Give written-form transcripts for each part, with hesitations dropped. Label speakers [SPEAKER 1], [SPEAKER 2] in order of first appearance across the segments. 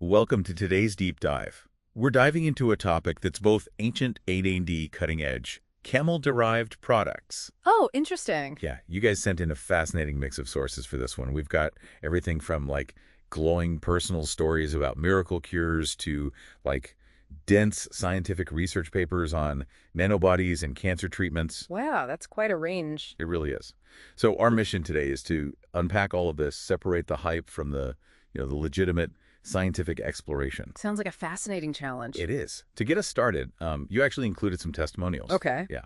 [SPEAKER 1] Welcome to today's deep dive. We're diving into a topic that's both ancient and cutting edge, camel-derived products.
[SPEAKER 2] Oh, interesting.
[SPEAKER 1] Yeah, you guys sent in a fascinating mix of sources for this one. We've got everything from glowing personal stories about miracle cures to dense scientific research papers on nanobodies and cancer treatments.
[SPEAKER 2] Wow, that's quite a range.
[SPEAKER 1] It really is. So our mission today is to unpack all of this, separate the hype from the legitimate scientific exploration.
[SPEAKER 2] Sounds like a fascinating challenge.
[SPEAKER 1] It is. To get us started, you actually included some testimonials.
[SPEAKER 2] Okay.
[SPEAKER 1] Yeah.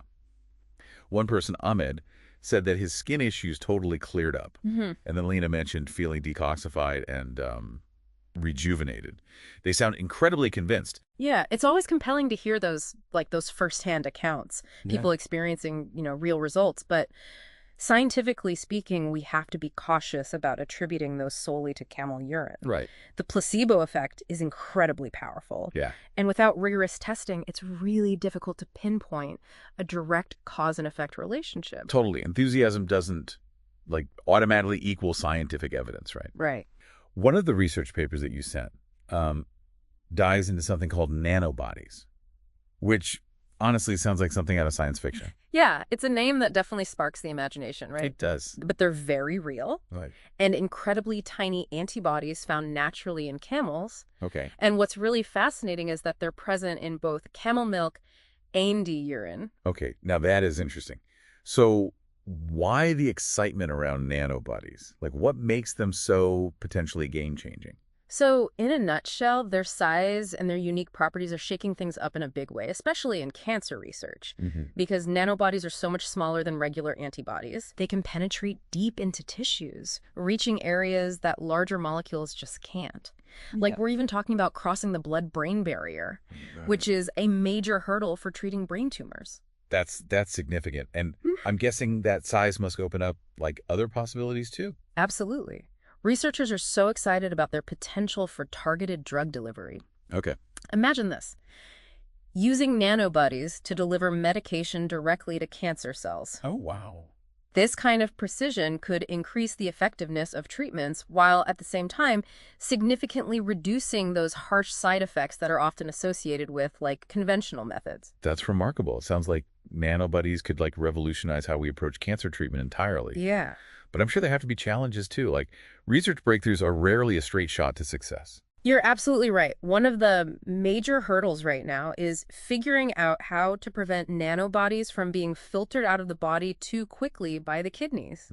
[SPEAKER 1] One person, Ahmed, said that his skin issues totally cleared up.
[SPEAKER 2] Mm-hmm.
[SPEAKER 1] And then Lena mentioned feeling detoxified and rejuvenated. They sound incredibly convinced.
[SPEAKER 2] Yeah, it's always compelling to hear those firsthand accounts, people experiencing, real results. But scientifically speaking, we have to be cautious about attributing those solely to camel urine.
[SPEAKER 1] Right.
[SPEAKER 2] The placebo effect is incredibly powerful.
[SPEAKER 1] Yeah.
[SPEAKER 2] And without rigorous testing, it's really difficult to pinpoint a direct cause and effect relationship.
[SPEAKER 1] Totally. Enthusiasm doesn't automatically equal scientific evidence, right?
[SPEAKER 2] Right.
[SPEAKER 1] One of the research papers that you sent dives into something called nanobodies, which honestly sounds like something out of science fiction.
[SPEAKER 2] Yeah, it's a name that definitely sparks the imagination, right?
[SPEAKER 1] It does.
[SPEAKER 2] But they're very real.
[SPEAKER 1] Right.
[SPEAKER 2] And incredibly tiny antibodies found naturally in camels.
[SPEAKER 1] Okay.
[SPEAKER 2] And what's really fascinating is that they're present in both camel milk and urine.
[SPEAKER 1] Okay. Now that is interesting. So why the excitement around nanobodies? What makes them so potentially game-changing?
[SPEAKER 2] So in a nutshell, their size and their unique properties are shaking things up in a big way, especially in cancer research.
[SPEAKER 1] Mm-hmm.
[SPEAKER 2] Because nanobodies are so much smaller than regular antibodies. They can penetrate deep into tissues, reaching areas that larger molecules just can't. We're even talking about crossing the blood-brain barrier, which is a major hurdle for treating brain tumors.
[SPEAKER 1] That's significant. And I'm guessing that size must open up other possibilities too?
[SPEAKER 2] Absolutely. Researchers are so excited about their potential for targeted drug delivery.
[SPEAKER 1] Okay.
[SPEAKER 2] Imagine this. Using nanobodies to deliver medication directly to cancer cells.
[SPEAKER 1] Oh, wow.
[SPEAKER 2] This kind of precision could increase the effectiveness of treatments while at the same time significantly reducing those harsh side effects that are often associated with conventional methods.
[SPEAKER 1] That's remarkable. It sounds like nanobodies could revolutionize how we approach cancer treatment entirely.
[SPEAKER 2] Yeah.
[SPEAKER 1] But I'm sure there have to be challenges too. Research breakthroughs are rarely a straight shot to success.
[SPEAKER 2] You're absolutely right. One of the major hurdles right now is figuring out how to prevent nanobodies from being filtered out of the body too quickly by the kidneys.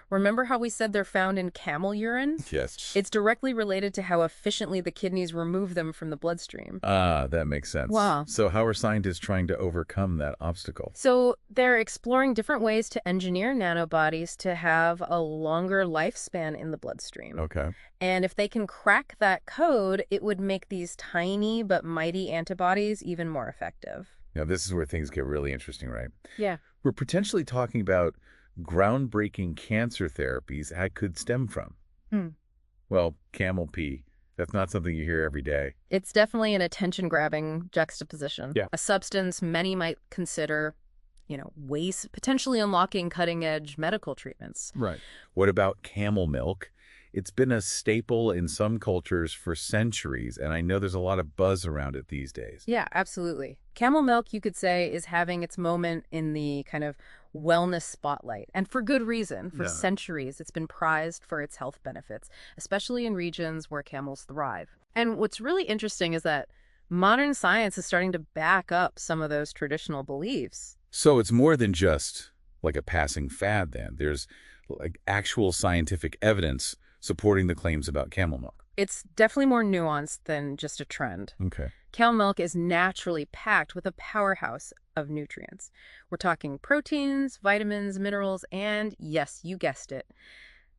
[SPEAKER 2] Remember how we said they're found in camel urine?
[SPEAKER 1] Yes.
[SPEAKER 2] It's directly related to how efficiently the kidneys remove them from the bloodstream.
[SPEAKER 1] Ah, that makes sense.
[SPEAKER 2] Wow.
[SPEAKER 1] So how are scientists trying to overcome that obstacle?
[SPEAKER 2] So they're exploring different ways to engineer nanobodies to have a longer lifespan in the bloodstream.
[SPEAKER 1] Okay.
[SPEAKER 2] And if they can crack that code, it would make these tiny but mighty antibodies even more effective.
[SPEAKER 1] Now, this is where things get really interesting, right?
[SPEAKER 2] Yeah.
[SPEAKER 1] We're potentially talking about groundbreaking cancer therapies that could stem from. Well, camel pee. That's not something you hear every day.
[SPEAKER 2] It's definitely an attention-grabbing juxtaposition.
[SPEAKER 1] Yeah.
[SPEAKER 2] A substance many might consider, waste, potentially unlocking cutting-edge medical treatments.
[SPEAKER 1] Right. What about camel milk? It's been a staple in some cultures for centuries, and I know there's a lot of buzz around it these days.
[SPEAKER 2] Yeah, absolutely. Camel milk, you could say, is having its moment in the kind of wellness spotlight. And for good reason. For centuries, it's been prized for its health benefits, especially in regions where camels thrive. And what's really interesting is that modern science is starting to back up some of those traditional beliefs.
[SPEAKER 1] So it's more than just a passing fad then. There's actual scientific evidence supporting the claims about camel milk.
[SPEAKER 2] It's definitely more nuanced than just a trend.
[SPEAKER 1] Okay.
[SPEAKER 2] Camel milk is naturally packed with a powerhouse of nutrients. We're talking proteins, vitamins, minerals, and yes, you guessed it,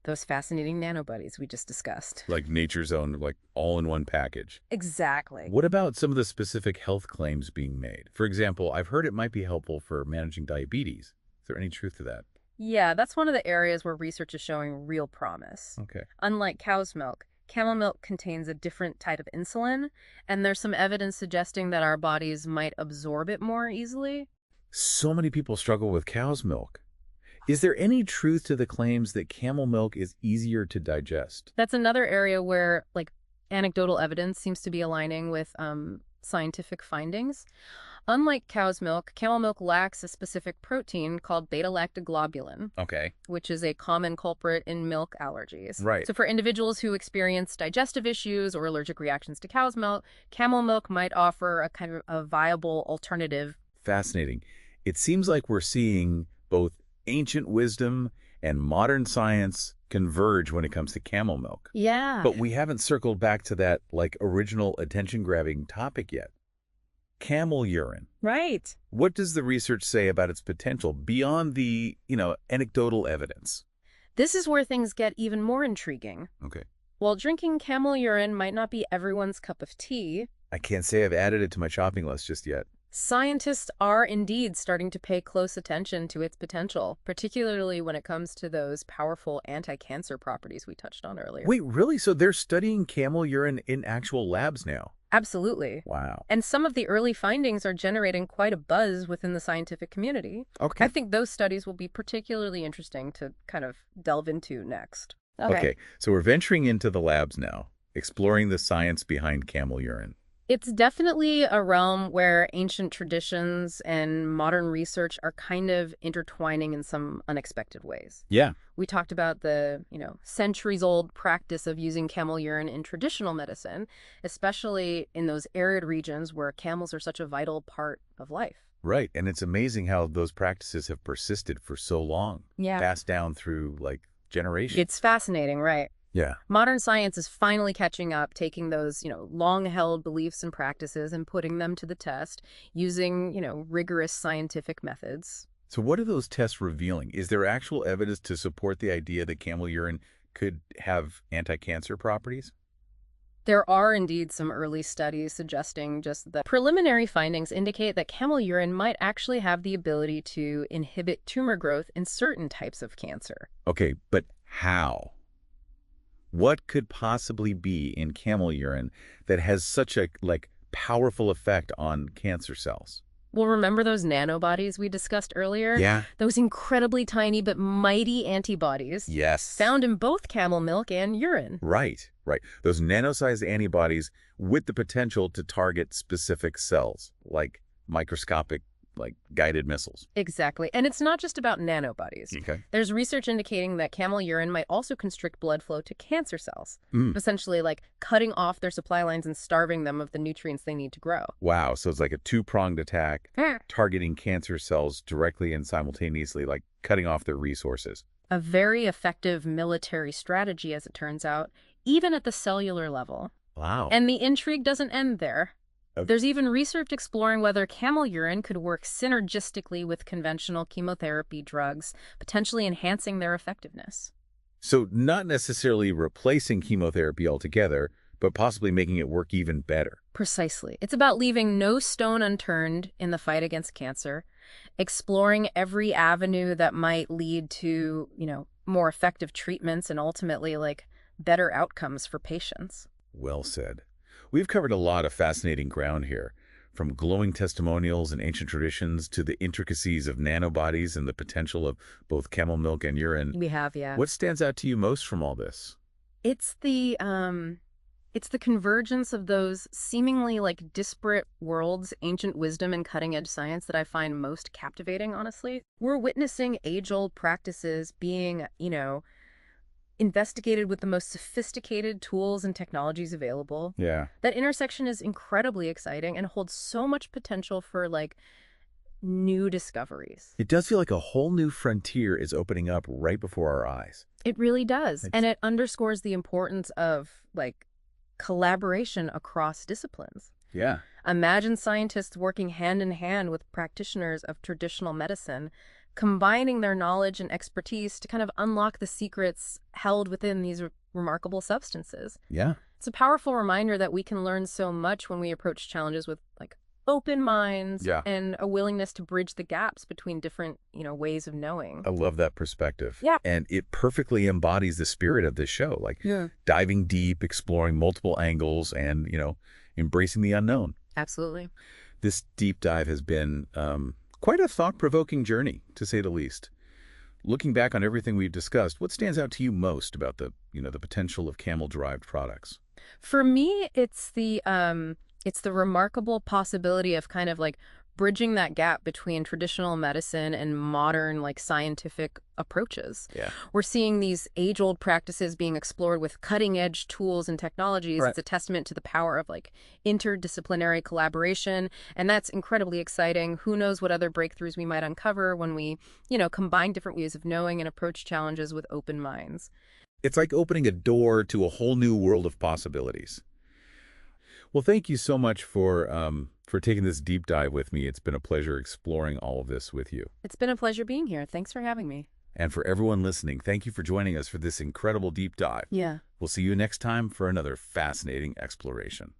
[SPEAKER 2] those fascinating nanobodies we just discussed.
[SPEAKER 1] Nature's own, all-in-one package.
[SPEAKER 2] Exactly.
[SPEAKER 1] What about some of the specific health claims being made? For example, I've heard it might be helpful for managing diabetes. Is there any truth to that?
[SPEAKER 2] Yeah, that's one of the areas where research is showing real promise.
[SPEAKER 1] Okay.
[SPEAKER 2] Unlike cow's milk, camel milk contains a different type of insulin, and there's some evidence suggesting that our bodies might absorb it more easily.
[SPEAKER 1] So many people struggle with cow's milk. Is there any truth to the claims that camel milk is easier to digest?
[SPEAKER 2] That's another area where, Anecdotal evidence seems to be aligning with scientific findings. Unlike cow's milk, camel milk lacks a specific protein called beta-lactoglobulin,
[SPEAKER 1] Okay.
[SPEAKER 2] which is a common culprit in milk allergies.
[SPEAKER 1] Right.
[SPEAKER 2] So for individuals who experience digestive issues or allergic reactions to cow's milk, camel milk might offer a kind of a viable alternative.
[SPEAKER 1] Fascinating. It seems like we're seeing both ancient wisdom and modern science converge when it comes to camel milk.
[SPEAKER 2] Yeah.
[SPEAKER 1] But we haven't circled back to that, like, original attention-grabbing topic yet. Camel urine.
[SPEAKER 2] Right.
[SPEAKER 1] What does the research say about its potential beyond the, anecdotal evidence?
[SPEAKER 2] This is where things get even more intriguing.
[SPEAKER 1] Okay.
[SPEAKER 2] While drinking camel urine might not be everyone's cup of tea,
[SPEAKER 1] I can't say I've added it to my shopping list just yet.
[SPEAKER 2] scientists are indeed starting to pay close attention to its potential, particularly when it comes to those powerful anti-cancer properties we touched on earlier.
[SPEAKER 1] Wait, really? So they're studying camel urine in actual labs now?
[SPEAKER 2] Absolutely.
[SPEAKER 1] Wow.
[SPEAKER 2] And some of the early findings are generating quite a buzz within the scientific community.
[SPEAKER 1] Okay.
[SPEAKER 2] I think those studies will be particularly interesting to kind of delve into next.
[SPEAKER 1] Okay, so we're venturing into the labs now, exploring the science behind camel urine.
[SPEAKER 2] It's definitely a realm where ancient traditions and modern research are kind of intertwining in some unexpected ways.
[SPEAKER 1] Yeah.
[SPEAKER 2] We talked about the, centuries-old practice of using camel urine in traditional medicine, especially in those arid regions where camels are such a vital part of life.
[SPEAKER 1] Right, and it's amazing how those practices have persisted for so long.
[SPEAKER 2] Yeah.
[SPEAKER 1] Passed down through, generations.
[SPEAKER 2] It's fascinating, right?
[SPEAKER 1] Yeah.
[SPEAKER 2] Modern science is finally catching up, taking those, long-held beliefs and practices and putting them to the test using, rigorous scientific methods.
[SPEAKER 1] So what are those tests revealing? Is there actual evidence to support the idea that camel urine could have anti-cancer properties?
[SPEAKER 2] There are indeed some early studies suggesting just that preliminary findings indicate that camel urine might actually have the ability to inhibit tumor growth in certain types of cancer.
[SPEAKER 1] Okay, but how? What could possibly be in camel urine that has such a, powerful effect on cancer cells?
[SPEAKER 2] Well, remember those nanobodies we discussed earlier?
[SPEAKER 1] Yeah.
[SPEAKER 2] Those incredibly tiny but mighty antibodies.
[SPEAKER 1] Yes.
[SPEAKER 2] Found in both camel milk and urine.
[SPEAKER 1] Right. Those nano-sized antibodies with the potential to target specific cells, like microscopic, guided missiles.
[SPEAKER 2] Exactly. And it's not just about nanobodies.
[SPEAKER 1] Okay.
[SPEAKER 2] There's research indicating that camel urine might also constrict blood flow to cancer cells, essentially cutting off their supply lines and starving them of the nutrients they need to grow.
[SPEAKER 1] Wow, so it's like a two-pronged attack, targeting cancer cells directly and simultaneously, cutting off their resources.
[SPEAKER 2] A very effective military strategy, as it turns out, even at the cellular level.
[SPEAKER 1] Wow.
[SPEAKER 2] And the intrigue doesn't end there.
[SPEAKER 1] Okay.
[SPEAKER 2] There's even research exploring whether camel urine could work synergistically with conventional chemotherapy drugs, potentially enhancing their effectiveness.
[SPEAKER 1] So not necessarily replacing chemotherapy altogether, but possibly making it work even better.
[SPEAKER 2] Precisely. It's about leaving no stone unturned in the fight against cancer, exploring every avenue that might lead to, more effective treatments and ultimately, better outcomes for patients.
[SPEAKER 1] Well said. We've covered a lot of fascinating ground here, from glowing testimonials and ancient traditions to the intricacies of nanobodies and the potential of both camel milk and urine.
[SPEAKER 2] We have, yeah.
[SPEAKER 1] What stands out to you most from all this?
[SPEAKER 2] It's the convergence of those seemingly disparate worlds, ancient wisdom and cutting-edge science that I find most captivating, honestly. We're witnessing age-old practices being, investigated with the most sophisticated tools and technologies available.
[SPEAKER 1] Yeah.
[SPEAKER 2] That intersection is incredibly exciting and holds so much potential for, new discoveries.
[SPEAKER 1] It does feel like a whole new frontier is opening up right before our eyes.
[SPEAKER 2] It really does. And it underscores the importance of, collaboration across disciplines.
[SPEAKER 1] Yeah.
[SPEAKER 2] Imagine scientists working hand in hand with practitioners of traditional medicine, combining their knowledge and expertise to kind of unlock the secrets held within these remarkable substances.
[SPEAKER 1] Yeah.
[SPEAKER 2] It's a powerful reminder that we can learn so much when we approach challenges with open minds and a willingness to bridge the gaps between different, ways of knowing.
[SPEAKER 1] I love that perspective.
[SPEAKER 2] Yeah.
[SPEAKER 1] And it perfectly embodies the spirit of this show, diving deep, exploring multiple angles, and, embracing the unknown.
[SPEAKER 2] Absolutely.
[SPEAKER 1] This deep dive has been quite a thought-provoking journey, to say the least. Looking back on everything we've discussed, what stands out to you most about the potential of camel-derived products?
[SPEAKER 2] For me, it's the remarkable possibility of kind of like bridging that gap between traditional medicine and modern like scientific approaches.
[SPEAKER 1] Yeah.
[SPEAKER 2] We're seeing these age-old practices being explored with cutting-edge tools and technologies.
[SPEAKER 1] Right.
[SPEAKER 2] It's a testament to the power of like interdisciplinary collaboration, and that's incredibly exciting. Who knows what other breakthroughs we might uncover when we, combine different ways of knowing and approach challenges with open minds.
[SPEAKER 1] It's like opening a door to a whole new world of possibilities. Well, thank you so much for taking this deep dive with me. It's been a pleasure exploring all of this with you.
[SPEAKER 2] It's been a pleasure being here. Thanks for having me.
[SPEAKER 1] And for everyone listening, thank you for joining us for this incredible deep dive.
[SPEAKER 2] Yeah.
[SPEAKER 1] We'll see you next time for another fascinating exploration.